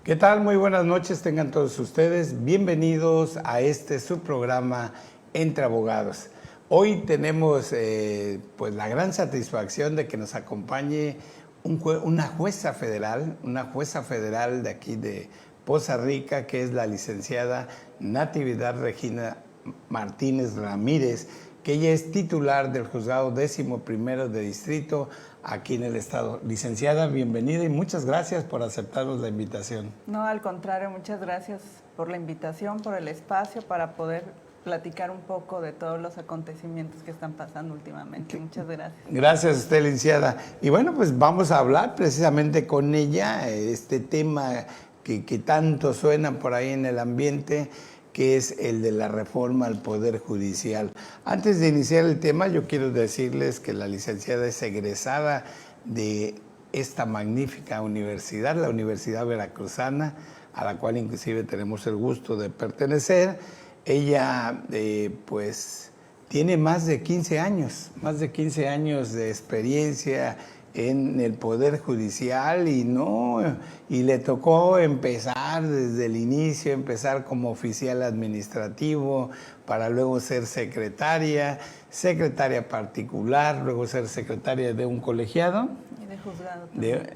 ¿Qué tal? Muy buenas noches, tengan todos ustedes. Bienvenidos a este subprograma Entre Abogados. Hoy tenemos pues la gran satisfacción de que nos acompañe una jueza federal de aquí de Poza Rica, que es la licenciada Natividad Regina Martínez Ramírez, que ella es titular del Juzgado 11º de Distrito aquí en el estado. Licenciada, bienvenida y muchas gracias por aceptarnos la invitación. No, al contrario, muchas gracias por la invitación, por el espacio para poder platicar un poco de todos los acontecimientos que están pasando últimamente. Muchas gracias. Gracias a usted, licenciada. Y bueno, pues vamos a hablar precisamente con ella, este tema que tanto suena por ahí en el ambiente, que es el de la reforma al Poder Judicial. Antes de iniciar el tema, yo quiero decirles que la licenciada es egresada de esta magnífica universidad, la Universidad Veracruzana, a la cual inclusive tenemos el gusto de pertenecer. Ella, pues, tiene más de 15 años de experiencia en el Poder Judicial y le tocó empezar desde el inicio, empezar como oficial administrativo, para luego ser secretaria particular, luego ser secretaria de un colegiado. Y de juzgado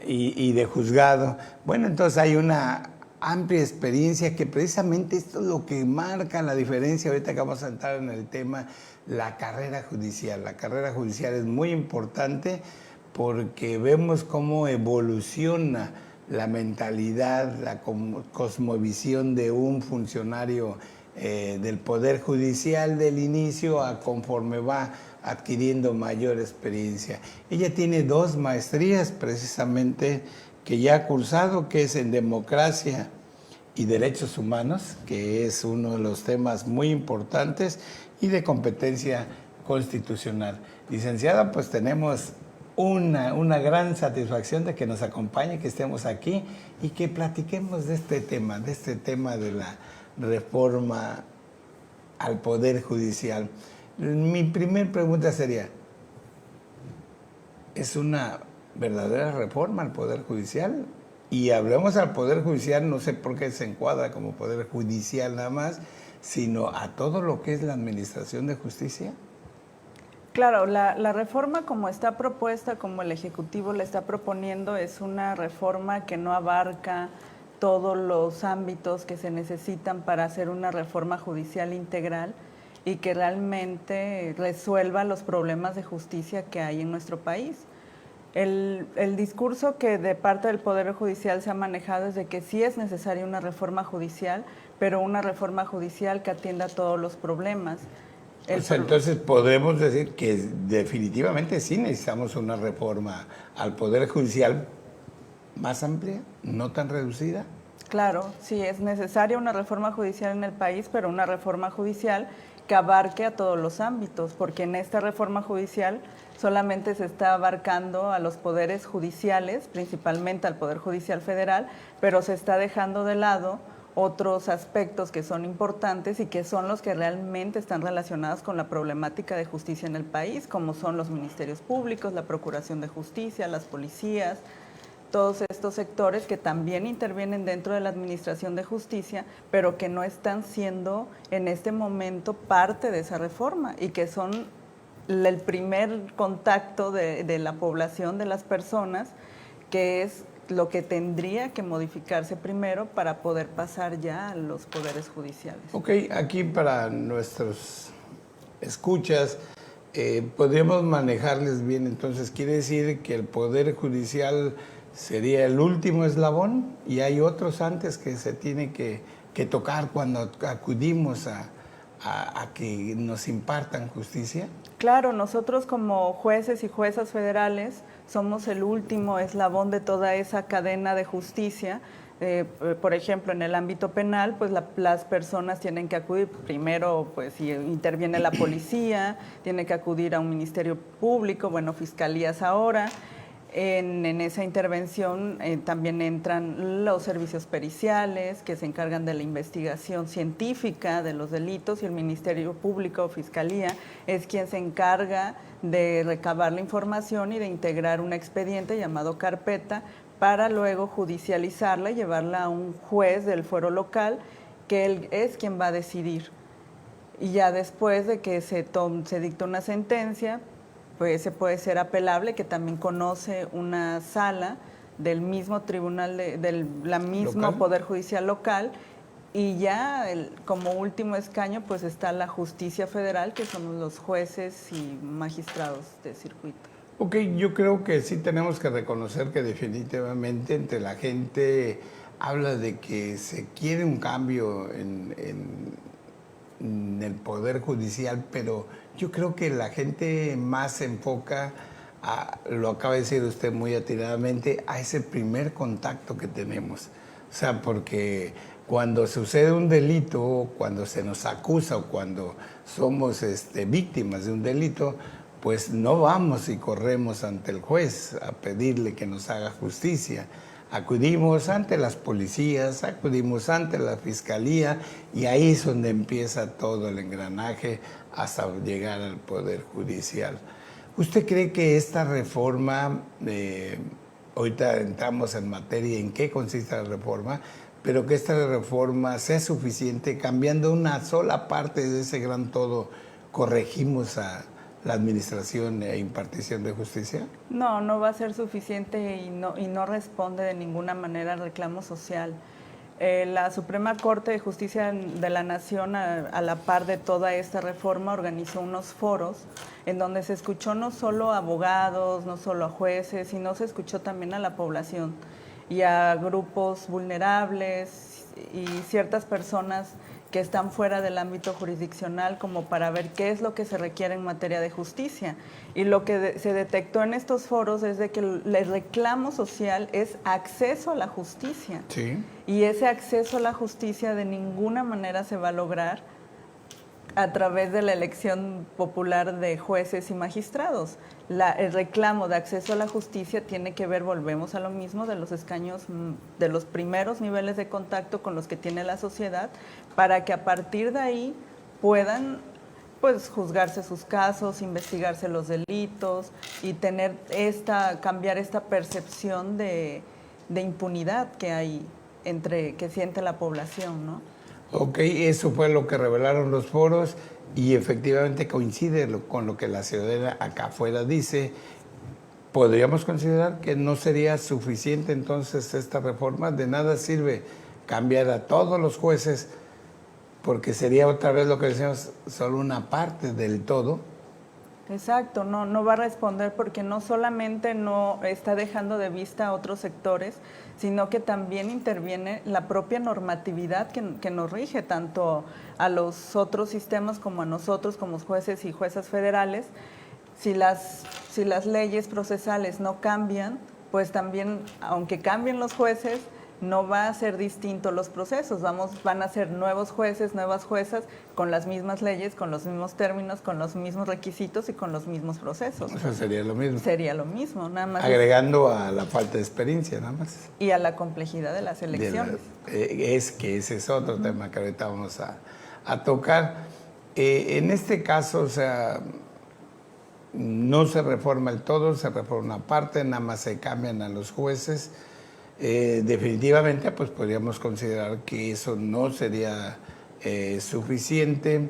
Y de juzgado. Bueno, entonces hay una amplia experiencia que precisamente esto es lo que marca la diferencia. Ahorita que vamos a entrar en el tema, la carrera judicial. La carrera judicial es muy importante porque vemos cómo evoluciona la mentalidad, la cosmovisión de un funcionario del Poder Judicial del inicio a conforme va adquiriendo mayor experiencia. Ella tiene 2 maestrías precisamente que ya ha cursado, que es en Democracia y Derechos Humanos, que es uno de los temas muy importantes, y de Competencia Constitucional. Licenciada, pues tenemos una gran satisfacción de que nos acompañe, que estemos aquí y que platiquemos de este tema de la reforma al Poder Judicial. Mi primer pregunta sería, ¿es una verdadera reforma al Poder Judicial? Y hablemos al Poder Judicial, no sé por qué se encuadra como Poder Judicial nada más, sino a todo lo que es la administración de justicia. Claro, la reforma como está propuesta, como el Ejecutivo la está proponiendo, es una reforma que no abarca todos los ámbitos que se necesitan para hacer una reforma judicial integral y que realmente resuelva los problemas de justicia que hay en nuestro país. El discurso que de parte del Poder Judicial se ha manejado es de que sí es necesaria una reforma judicial, pero una reforma judicial que atienda a todos los problemas. Entonces podemos decir que definitivamente sí necesitamos una reforma al Poder Judicial más amplia, no tan reducida. Claro, sí, es necesaria una reforma judicial en el país, pero una reforma judicial que abarque a todos los ámbitos, porque en esta reforma judicial solamente se está abarcando a los poderes judiciales, principalmente al Poder Judicial Federal, pero se está dejando de lado otros aspectos que son importantes y que son los que realmente están relacionados con la problemática de justicia en el país, como son los ministerios públicos, la Procuración de Justicia, las policías, todos estos sectores que también intervienen dentro de la administración de justicia, pero que no están siendo en este momento parte de esa reforma y que son el primer contacto de la población, de las personas, que es lo que tendría que modificarse primero para poder pasar ya a los poderes judiciales. Ok, aquí para nuestros escuchas, podríamos manejarles bien. Entonces, ¿quiere decir que el Poder Judicial sería el último eslabón y hay otros antes que se tiene que tocar cuando acudimos a que nos impartan justicia? Claro, nosotros como jueces y juezas federales somos el último eslabón de toda esa cadena de justicia. Por ejemplo, en el ámbito penal, pues las personas tienen que acudir primero, pues si interviene la policía, tiene que acudir a un ministerio público, bueno, fiscalías ahora. En esa intervención también entran los servicios periciales que se encargan de la investigación científica de los delitos y el Ministerio Público o Fiscalía es quien se encarga de recabar la información y de integrar un expediente llamado carpeta para luego judicializarla y llevarla a un juez del fuero local, que él es quien va a decidir. Y ya después de que se dicta una sentencia, pues se puede ser apelable, que también conoce una sala del mismo tribunal, del mismo Poder Judicial local, y ya como último escaño pues está la justicia federal, que somos los jueces y magistrados de circuito. Ok, yo creo que sí tenemos que reconocer que definitivamente entre la gente habla de que se quiere un cambio en el Poder Judicial, pero yo creo que la gente más se enfoca, lo acaba de decir usted muy atinadamente, a ese primer contacto que tenemos. O sea, porque cuando sucede un delito, cuando se nos acusa o cuando somos víctimas de un delito, pues no vamos y corremos ante el juez a pedirle que nos haga justicia. Acudimos ante las policías, acudimos ante la fiscalía, y ahí es donde empieza todo el engranaje hasta llegar al Poder Judicial. ¿Usted cree que esta reforma, ahorita entramos en materia en qué consiste la reforma, pero que esta reforma sea suficiente, cambiando una sola parte de ese gran todo, corregimos a la administración e impartición de justicia? No, no va a ser suficiente y no responde de ninguna manera al reclamo social. La Suprema Corte de Justicia de la Nación, a la par de toda esta reforma, organizó unos foros en donde se escuchó no solo a abogados, no solo a jueces, sino se escuchó también a la población y a grupos vulnerables y ciertas personas que están fuera del ámbito jurisdiccional, como para ver qué es lo que se requiere en materia de justicia. Y lo que se detectó en estos foros es de que el reclamo social es acceso a la justicia. Sí. Y ese acceso a la justicia de ninguna manera se va a lograr a través de la elección popular de jueces y magistrados. El reclamo de acceso a la justicia tiene que ver, volvemos a lo mismo, de los escaños, de los primeros niveles de contacto con los que tiene la sociedad, para que a partir de ahí puedan pues juzgarse sus casos, investigarse los delitos y cambiar esta percepción de impunidad que hay que siente la población, ¿no? Ok, eso fue lo que revelaron los foros y efectivamente coincide con lo que la ciudadana acá afuera dice. ¿Podríamos considerar que no sería suficiente entonces esta reforma? De nada sirve cambiar a todos los jueces, porque sería otra vez lo que decíamos, solo una parte del todo. Exacto, no va a responder, porque no solamente no está dejando de vista a otros sectores, sino que también interviene la propia normatividad que nos rige tanto a los otros sistemas como a nosotros como jueces y juezas federales. Si las leyes procesales no cambian, pues también, aunque cambien los jueces, no va a ser distinto los procesos. Van a ser nuevos jueces, nuevas juezas, con las mismas leyes, con los mismos términos, con los mismos requisitos y con los mismos procesos. O sea, sería lo mismo. Sería lo mismo, nada más. Agregando a la falta de experiencia, nada más. Y a la complejidad de las elecciones. Ese es otro tema que ahorita vamos a tocar. En este caso, o sea, no se reforma el todo, se reforma una parte, nada más se cambian a los jueces. Definitivamente pues podríamos considerar que eso no sería suficiente.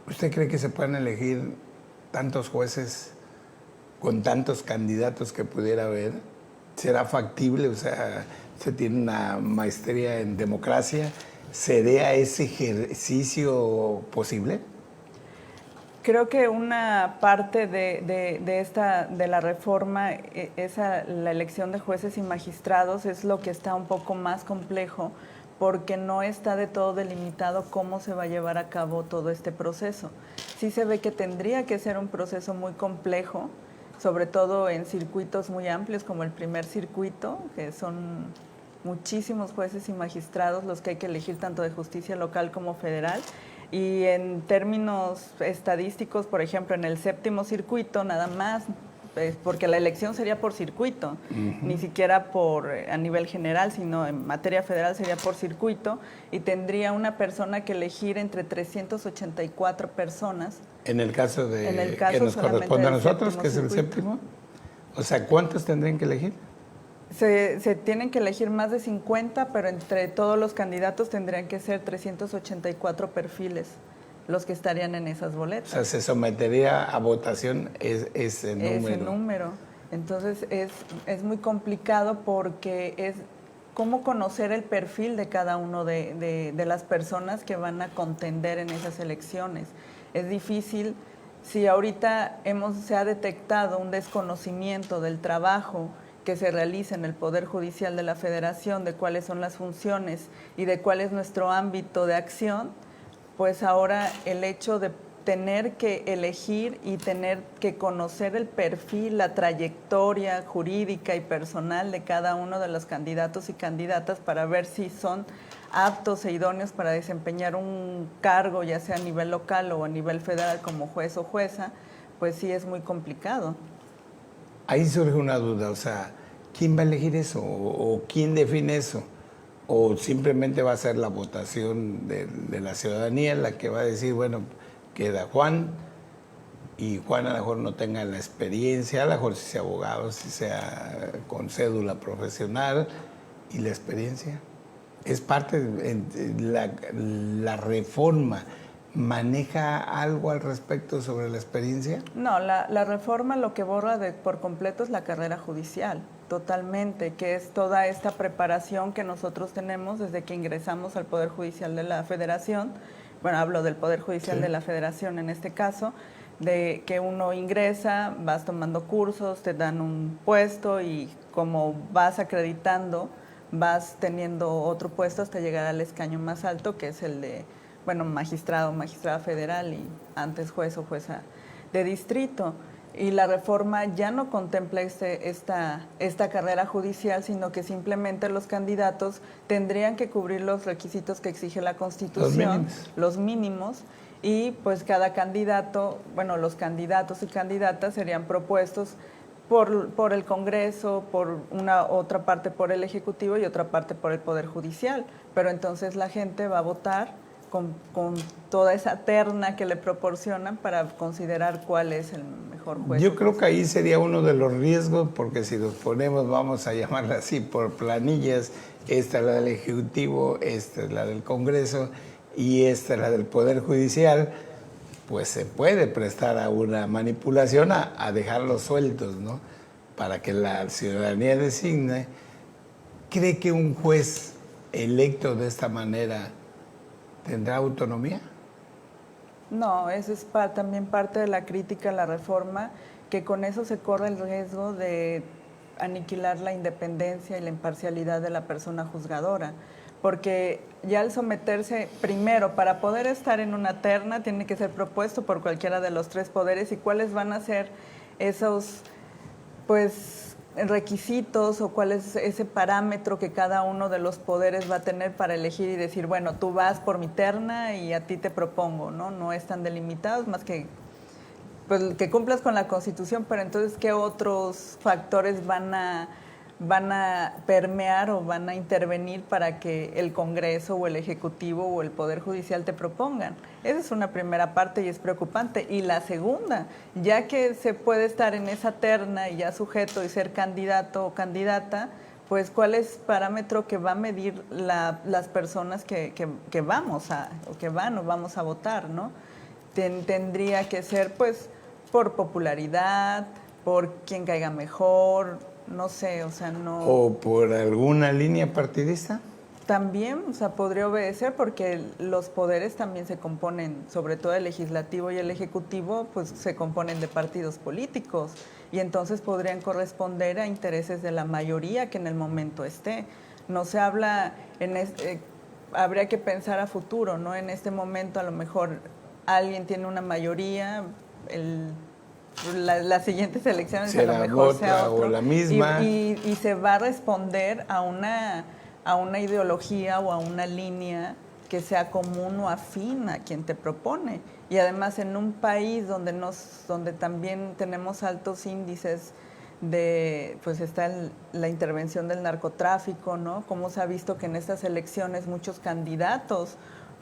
¿Usted cree que se pueden elegir tantos jueces con tantos candidatos que pudiera haber? ¿Será factible? O sea, se tiene una maestría en democracia. ¿Sería ese ejercicio posible? Creo que una parte de la reforma, la elección de jueces y magistrados, es lo que está un poco más complejo, porque no está de todo delimitado cómo se va a llevar a cabo todo este proceso. Sí se ve que tendría que ser un proceso muy complejo, sobre todo en circuitos muy amplios como el primer circuito, que son muchísimos jueces y magistrados los que hay que elegir, tanto de justicia local como federal. Y en términos estadísticos, por ejemplo, en el séptimo circuito, nada más, porque la elección sería por circuito, ni siquiera a nivel general, sino en materia federal sería por circuito, y tendría una persona que elegir entre 384 personas. En el caso que nos corresponde a nosotros, que es el séptimo. O sea, ¿cuántos tendrían que elegir? Se tienen que elegir más de 50, pero entre todos los candidatos tendrían que ser 384 perfiles los que estarían en esas boletas. O sea, se sometería a votación ese número. Ese número. Entonces es muy complicado porque es cómo conocer el perfil de cada uno de las personas que van a contender en esas elecciones. Es difícil, si ahorita se ha detectado un desconocimiento del trabajo que se realiza en el Poder Judicial de la Federación, de cuáles son las funciones y de cuál es nuestro ámbito de acción, pues ahora el hecho de tener que elegir y tener que conocer el perfil, la trayectoria jurídica y personal de cada uno de los candidatos y candidatas para ver si son aptos e idóneos para desempeñar un cargo, ya sea a nivel local o a nivel federal como juez o jueza, pues sí es muy complicado. Ahí surge una duda, o sea, ¿quién va a elegir eso? ¿O quién define eso? ¿O simplemente va a ser la votación de la ciudadanía la que va a decir, bueno, queda Juan, y Juan a lo mejor no tenga la experiencia, a lo mejor si sea abogado, si sea con cédula profesional, y la experiencia? Es parte de la reforma. ¿Maneja algo al respecto sobre la experiencia? No, la reforma lo que borra por completo es la carrera judicial, totalmente, que es toda esta preparación que nosotros tenemos desde que ingresamos al Poder Judicial de la Federación. Bueno, hablo del Poder Judicial de la Federación en este caso, de que uno ingresa, vas tomando cursos, te dan un puesto y como vas acreditando, vas teniendo otro puesto hasta llegar al escaño más alto, que es el de, bueno, magistrado, magistrada federal y antes juez o jueza de distrito. Y la reforma ya no contempla esta carrera judicial, sino que simplemente los candidatos tendrían que cubrir los requisitos que exige la Constitución, los mínimos, y pues cada candidato, bueno, los candidatos y candidatas serían propuestos por el Congreso, por una otra parte por el Ejecutivo y otra parte por el Poder Judicial. Pero entonces la gente va a votar con toda esa terna que le proporcionan para considerar cuál es el mejor juez. Yo creo que ahí sería uno de los riesgos, porque si nos ponemos, vamos a llamarla así, por planillas, esta es la del Ejecutivo, esta es la del Congreso y esta es la del Poder Judicial, pues se puede prestar a una manipulación a dejarlos sueltos, ¿no? Para que la ciudadanía designe. ¿Cree que un juez electo de esta manera tendrá autonomía? No, eso es también parte de la crítica a la reforma, que con eso se corre el riesgo de aniquilar la independencia y la imparcialidad de la persona juzgadora, porque ya al someterse, primero, para poder estar en una terna, tiene que ser propuesto por cualquiera de los tres poderes, y cuáles van a ser esos, pues, requisitos o cuál es ese parámetro que cada uno de los poderes va a tener para elegir y decir, bueno, tú vas por mi terna y a ti te propongo, ¿no? No están delimitados más que pues, que cumplas con la Constitución, pero entonces, ¿qué otros factores van a permear o van a intervenir para que el Congreso o el Ejecutivo o el Poder Judicial te propongan? Esa es una primera parte y es preocupante. Y la segunda, ya que se puede estar en esa terna y ya sujeto y ser candidato o candidata, pues cuál es el parámetro que va a medir las personas que vamos o que van o vamos a votar, ¿no? Tendría que ser pues por popularidad, por quien caiga mejor, no sé, o sea, no... ¿O por alguna línea partidista? También, o sea, podría obedecer porque los poderes también se componen, sobre todo el legislativo y el ejecutivo, pues se componen de partidos políticos y entonces podrían corresponder a intereses de la mayoría que en el momento esté. No se habla, habría que pensar a futuro, ¿no? En este momento a lo mejor alguien tiene una mayoría, las siguientes elecciones a lo mejor sea otro, o la misma. Y se va a responder a una ideología o a una línea que sea común o afín a quien te propone. Y además en un país donde también tenemos altos índices pues está la intervención del narcotráfico, ¿no? Como se ha visto que en estas elecciones muchos candidatos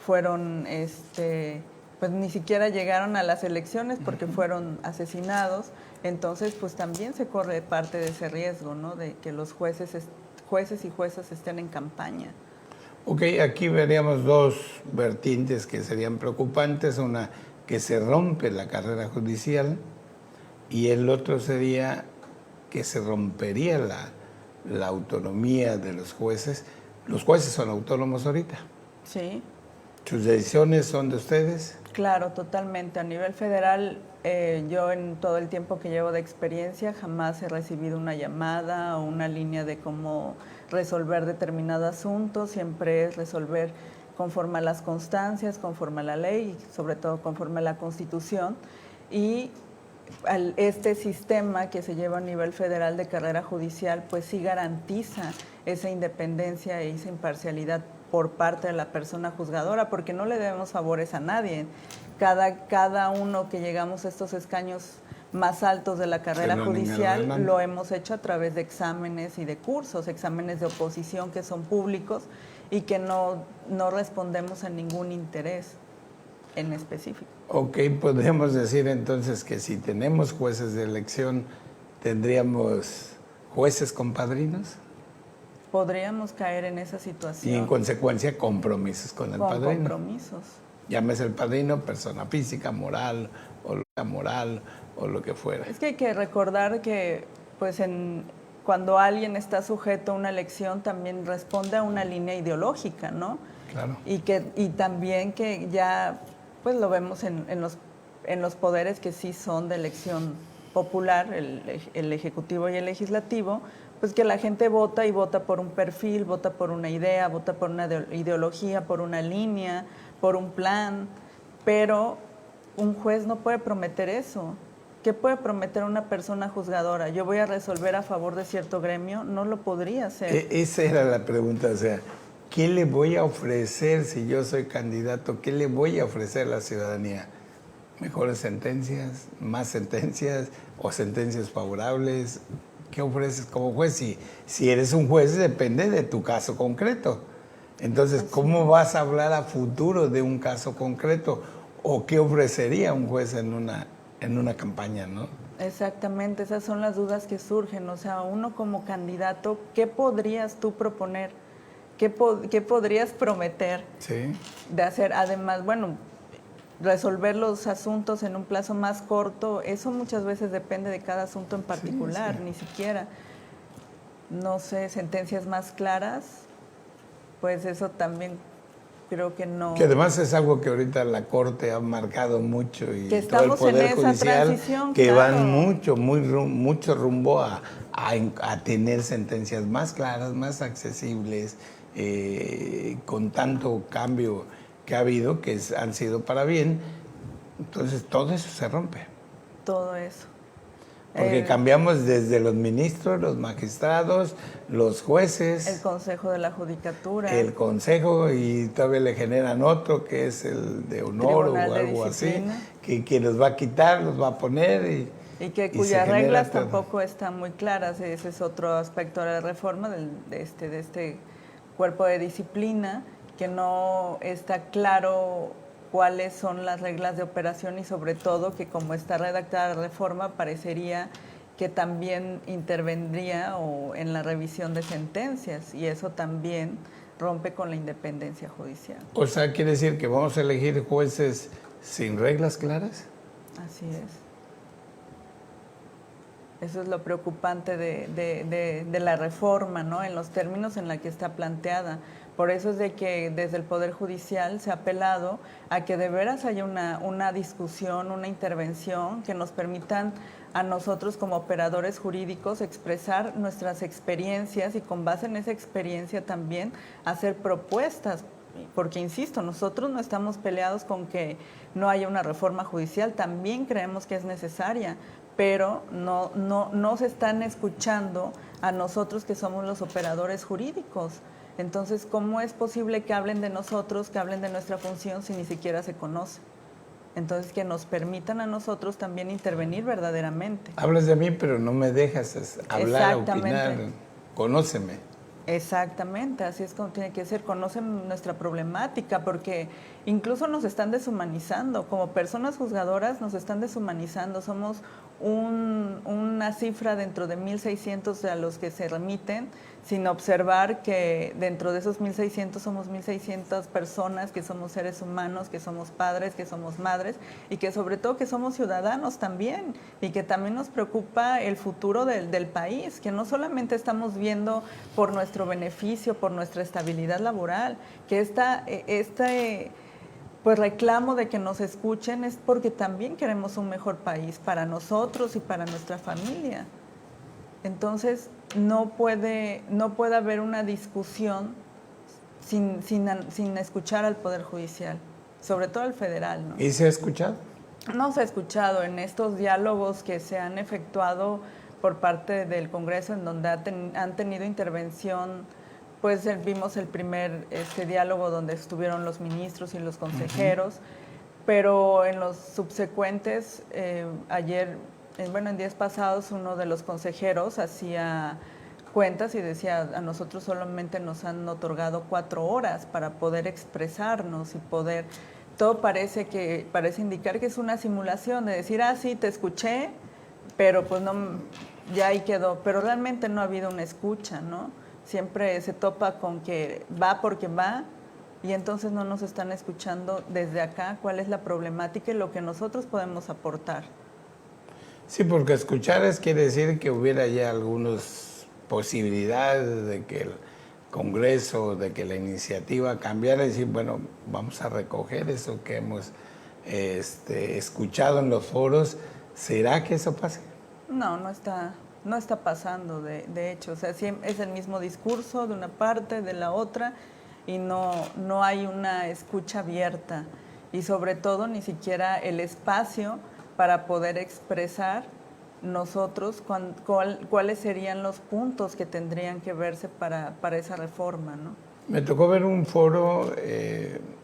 fueron pues ni siquiera llegaron a las elecciones porque fueron asesinados. Entonces, pues también se corre parte de ese riesgo, ¿no? De que los jueces y juezas estén en campaña. Ok, aquí veríamos dos vertientes que serían preocupantes. Una, que se rompe la carrera judicial, y el otro sería que se rompería la autonomía de los jueces. Los jueces son autónomos ahorita. Sí. ¿Sus decisiones son de ustedes? Claro, totalmente. A nivel federal, yo en todo el tiempo que llevo de experiencia jamás he recibido una llamada o una línea de cómo resolver determinado asunto. Siempre es resolver conforme a las constancias, conforme a la ley y sobre todo conforme a la Constitución. Y este sistema que se lleva a nivel federal de carrera judicial, pues sí garantiza esa independencia e esa imparcialidad por parte de la persona juzgadora, porque no le debemos favores a nadie. Cada uno que llegamos a estos escaños más altos de la carrera judicial lo hemos hecho a través de exámenes y de cursos, exámenes de oposición que son públicos y que no respondemos a ningún interés en específico. Ok, podemos decir entonces que si tenemos jueces de elección, ¿tendríamos jueces compadrinos? Podríamos caer en esa situación. Y en consecuencia compromisos con el padrino. Compromisos. Llámese el padrino, persona física, moral o lo que fuera. Es que hay que recordar que pues cuando alguien está sujeto a una elección también responde a una línea ideológica, ¿no? Claro. Y también que ya pues lo vemos en los poderes que sí son de elección popular, el ejecutivo y el legislativo, pues que la gente vota y vota por un perfil, vota por una idea, vota por una ideología, por una línea, por un plan, pero un juez no puede prometer eso. ¿Qué puede prometer una persona juzgadora? Yo voy a resolver a favor de cierto gremio, no lo podría hacer. Esa era la pregunta, o sea, ¿qué le voy a ofrecer si yo soy candidato? ¿Qué le voy a ofrecer a la ciudadanía? ¿Mejores sentencias? ¿Más sentencias? ¿O sentencias favorables? ¿Qué ofreces como juez? Si eres un juez, depende de tu caso concreto. Entonces, ¿cómo vas a hablar a futuro de un caso concreto? ¿O qué ofrecería un juez en una campaña, no? Exactamente, esas son las dudas que surgen. O sea, uno como candidato, ¿qué podrías tú proponer? ¿Qué podrías prometer de hacer? Además, bueno, resolver los asuntos en un plazo más corto, eso muchas veces depende de cada asunto en particular, ni siquiera, no sé, sentencias más claras, pues eso también creo que no. Que además es algo que ahorita la Corte ha marcado mucho y que todo el Poder Judicial, que claro. van mucho rumbo a tener sentencias más claras, más accesibles, con tanto cambio que ha habido, que han sido para bien. Entonces todo eso se rompe. Todo eso. Porque cambiamos desde los ministros, los magistrados, los jueces. El Consejo de la Judicatura. El Consejo, y todavía le generan otro que es el de honor o algo así, que los va a quitar, los va a poner. Cuyas reglas tampoco están muy claras. Ese es otro aspecto de la reforma de este cuerpo de disciplina, que no está claro cuáles son las reglas de operación y sobre todo que como está redactada la reforma parecería que también intervendría en la revisión de sentencias y eso también rompe con la independencia judicial. O sea, ¿quiere decir que vamos a elegir jueces sin reglas claras? Así es. Eso es lo preocupante de la reforma, ¿no? En los términos en la que está planteada. Por eso es de que desde el Poder Judicial se ha apelado a que de veras haya una discusión, una intervención que nos permitan a nosotros como operadores jurídicos expresar nuestras experiencias y con base en esa experiencia también hacer propuestas. Porque, insisto, nosotros no estamos peleados con que no haya una reforma judicial, también creemos que es necesaria, pero no se están escuchando a nosotros que somos los operadores jurídicos. Entonces, ¿cómo es posible que hablen de nosotros, que hablen de nuestra función si ni siquiera se conoce? Entonces, que nos permitan a nosotros también intervenir verdaderamente. Hablas de mí, pero no me dejas hablar, opinar. Conóceme. Exactamente, así es como tiene que ser. Conocen nuestra problemática porque incluso nos están deshumanizando. Como personas juzgadoras nos están deshumanizando. Somos una cifra dentro de 1.600 a los que se remiten, sin observar que dentro de esos 1.600 somos 1.600 personas, que somos seres humanos, que somos padres, que somos madres y que sobre todo que somos ciudadanos también y que también nos preocupa el futuro del país, que no solamente estamos viendo por nuestro beneficio, por nuestra estabilidad laboral, que pues reclamo de que nos escuchen es porque también queremos un mejor país para nosotros y para nuestra familia. Entonces, no puede haber una discusión sin escuchar al Poder Judicial, sobre todo al federal, ¿no? ¿Y se ha escuchado? No se ha escuchado en estos diálogos que se han efectuado por parte del Congreso, en donde han tenido intervención. Pues vimos el primer diálogo donde estuvieron los ministros y los consejeros, pero en los subsecuentes, ayer, en días pasados, uno de los consejeros hacía cuentas y decía, a nosotros solamente nos han otorgado 4 horas para poder expresarnos y poder... Todo parece indicar que es una simulación, de decir, sí, te escuché, pero pues no, ya ahí quedó. Pero realmente no ha habido una escucha, ¿no? Siempre se topa con que va porque va y entonces no nos están escuchando desde acá cuál es la problemática y lo que nosotros podemos aportar. Sí, porque escuchar quiere decir que hubiera ya algunas posibilidades de que el Congreso, de que la iniciativa cambiara y decir, bueno, vamos a recoger eso que hemos escuchado en los foros. ¿Será que eso pase? No está pasando, de hecho. O sea, es el mismo discurso de una parte, de la otra, y no hay una escucha abierta. Y sobre todo, ni siquiera el espacio para poder expresar nosotros cuáles serían los puntos que tendrían que verse para esa reforma, ¿no? Me tocó ver un foro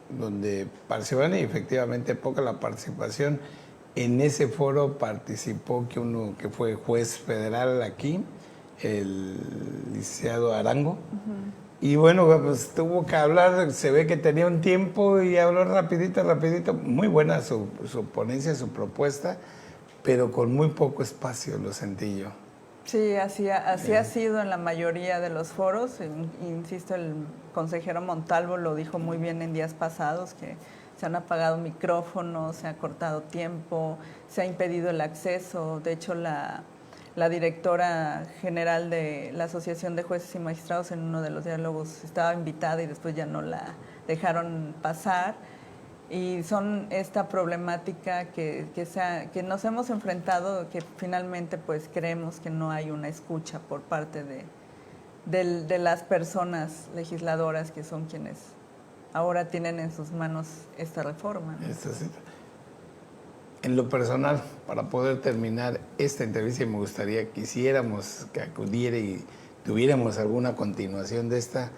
donde participaban y efectivamente poca la participación. En ese foro participó uno que fue juez federal aquí, el licenciado Arango. Y bueno, pues tuvo que hablar, se ve que tenía un tiempo y habló rapidito. Muy buena su ponencia, su propuesta, pero con muy poco espacio, lo sentí yo. Sí, así ha sido en la mayoría de los foros. Insisto, el consejero Montalvo lo dijo muy bien en días pasados, que se han apagado micrófonos, se ha cortado tiempo, se ha impedido el acceso. De hecho, la directora general de la Asociación de Jueces y Magistrados en uno de los diálogos estaba invitada y después ya no la dejaron pasar. Y son esta problemática que nos hemos enfrentado, que finalmente pues creemos que no hay una escucha por parte de las personas legisladoras que son quienes ahora tienen en sus manos esta reforma, ¿no? En lo personal, para poder terminar esta entrevista, me gustaría que quisiéramos que acudiera y tuviéramos alguna continuación de esta,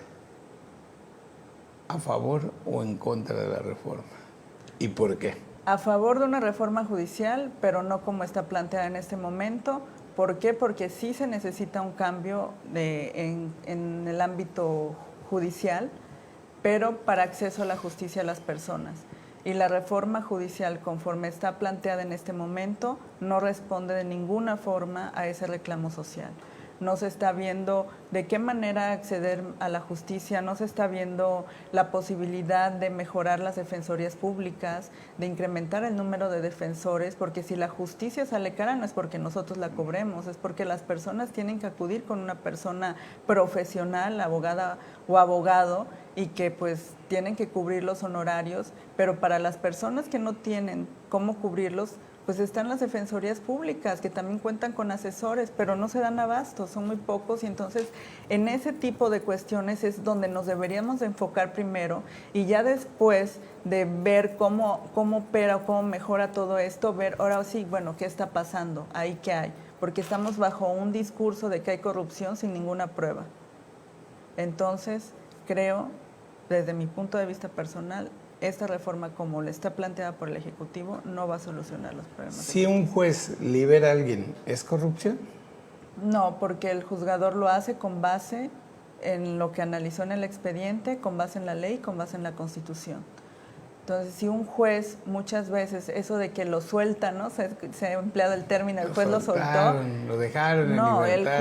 ¿a favor o en contra de la reforma? ¿Y por qué? A favor de una reforma judicial, pero no como está planteada en este momento. ¿Por qué? Porque sí se necesita un cambio en el ámbito judicial, pero para acceso a la justicia a las personas. Y la reforma judicial, conforme está planteada en este momento, no responde de ninguna forma a ese reclamo social. No se está viendo de qué manera acceder a la justicia, no se está viendo la posibilidad de mejorar las defensorías públicas, de incrementar el número de defensores, porque si la justicia sale cara no es porque nosotros la cobremos, es porque las personas tienen que acudir con una persona profesional, abogada o abogado, y que pues tienen que cubrir los honorarios, pero para las personas que no tienen cómo cubrirlos, pues están las defensorías públicas que también cuentan con asesores, pero no se dan abasto, son muy pocos, y entonces en ese tipo de cuestiones es donde nos deberíamos de enfocar primero, y ya después de ver cómo opera o cómo mejora todo esto, ver ahora sí, bueno, qué está pasando, ahí qué hay, porque estamos bajo un discurso de que hay corrupción sin ninguna prueba. Entonces, creo, desde mi punto de vista personal, esta reforma, como le está planteada por el Ejecutivo, no va a solucionar los problemas. Si un juez libera a alguien, ¿es corrupción? No, porque el juzgador lo hace con base en lo que analizó en el expediente con base en la ley, con base en la Constitución. Entonces, si un juez muchas veces, eso de que lo suelta, ¿no? Se ha empleado el término, el juez lo soltó. Lo dejaron No, en libertad,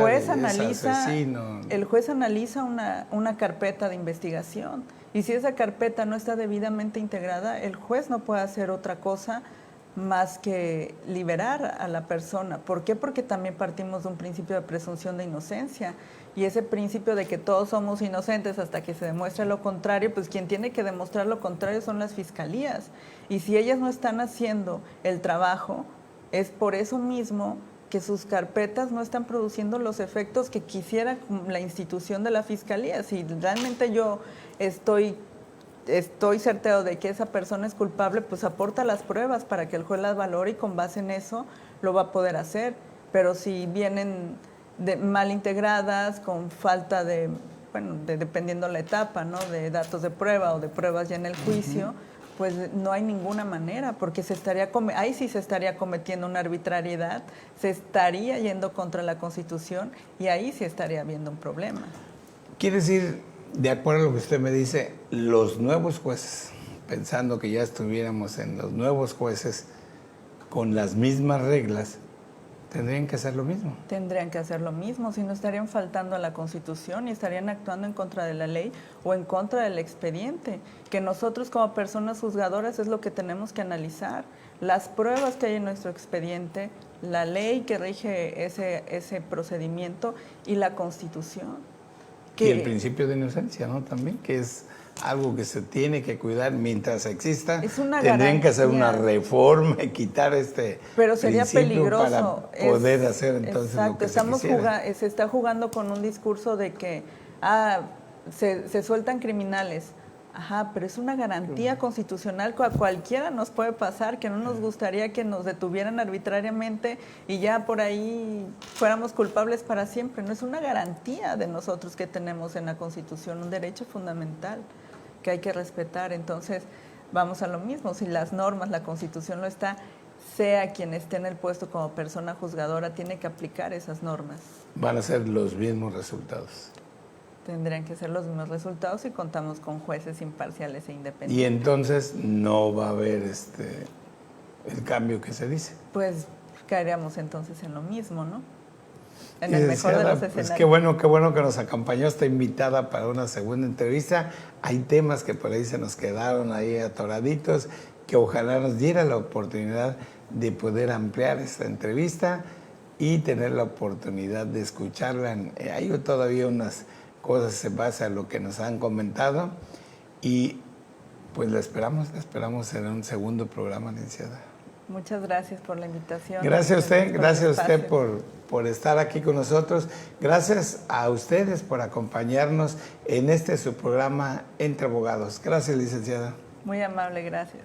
el juez analiza una carpeta de investigación. Y si esa carpeta no está debidamente integrada, el juez no puede hacer otra cosa más que liberar a la persona. ¿Por qué? Porque también partimos de un principio de presunción de inocencia. Y ese principio de que todos somos inocentes hasta que se demuestre lo contrario, pues quien tiene que demostrar lo contrario son las fiscalías. Y si ellas no están haciendo el trabajo, es por eso mismo que sus carpetas no están produciendo los efectos que quisiera la institución de la fiscalía. Si realmente yo estoy certero de que esa persona es culpable, pues aporta las pruebas para que el juez las valore y con base en eso lo va a poder hacer. Pero si vienen mal integradas, con falta de, dependiendo la etapa, ¿no? De datos de prueba o de pruebas ya en el juicio, pues no hay ninguna manera, porque ahí sí se estaría cometiendo una arbitrariedad, se estaría yendo contra la Constitución y ahí sí estaría habiendo un problema. Quiere decir, de acuerdo a lo que usted me dice, los nuevos jueces, pensando que ya estuviéramos en los nuevos jueces con las mismas reglas, tendrían que hacer lo mismo. Tendrían que hacer lo mismo, si no estarían faltando a la Constitución y estarían actuando en contra de la ley o en contra del expediente, que nosotros como personas juzgadoras es lo que tenemos que analizar. Las pruebas que hay en nuestro expediente, la ley que rige ese procedimiento y la Constitución. Y el principio de inocencia, ¿no? También, que es algo que se tiene que cuidar mientras exista. Tendrían que hacer una reforma y quitar Pero sería peligroso para poder hacer entonces lo que se quisiera. Se está jugando con un discurso de que se sueltan criminales. Ajá, pero es una garantía constitucional que a cualquiera nos puede pasar, que no nos gustaría que nos detuvieran arbitrariamente y ya por ahí fuéramos culpables para siempre. No es una garantía de nosotros que tenemos en la Constitución, un derecho fundamental que hay que respetar. Entonces, vamos a lo mismo, si las normas, la Constitución lo está, sea quien esté en el puesto como persona juzgadora, tiene que aplicar esas normas. Van a ser los mismos resultados. Tendrían que ser los mismos resultados y contamos con jueces imparciales e independientes. Y entonces no va a haber el cambio que se dice. Pues caeríamos entonces en lo mismo, ¿no? En el mejor de los escenarios. Pues qué bueno que nos acompañó, esta invitada para una segunda entrevista. Hay temas que por ahí se nos quedaron ahí atoraditos, que ojalá nos diera la oportunidad de poder ampliar esta entrevista y tener la oportunidad de escucharla. Hay todavía unas cosas en base a lo que nos han comentado y pues la esperamos en un segundo programa, licenciada. Muchas gracias por la invitación. Gracias a usted por estar aquí con nosotros. Gracias a ustedes por acompañarnos en su programa Entre Abogados. Gracias, licenciada. Muy amable, gracias.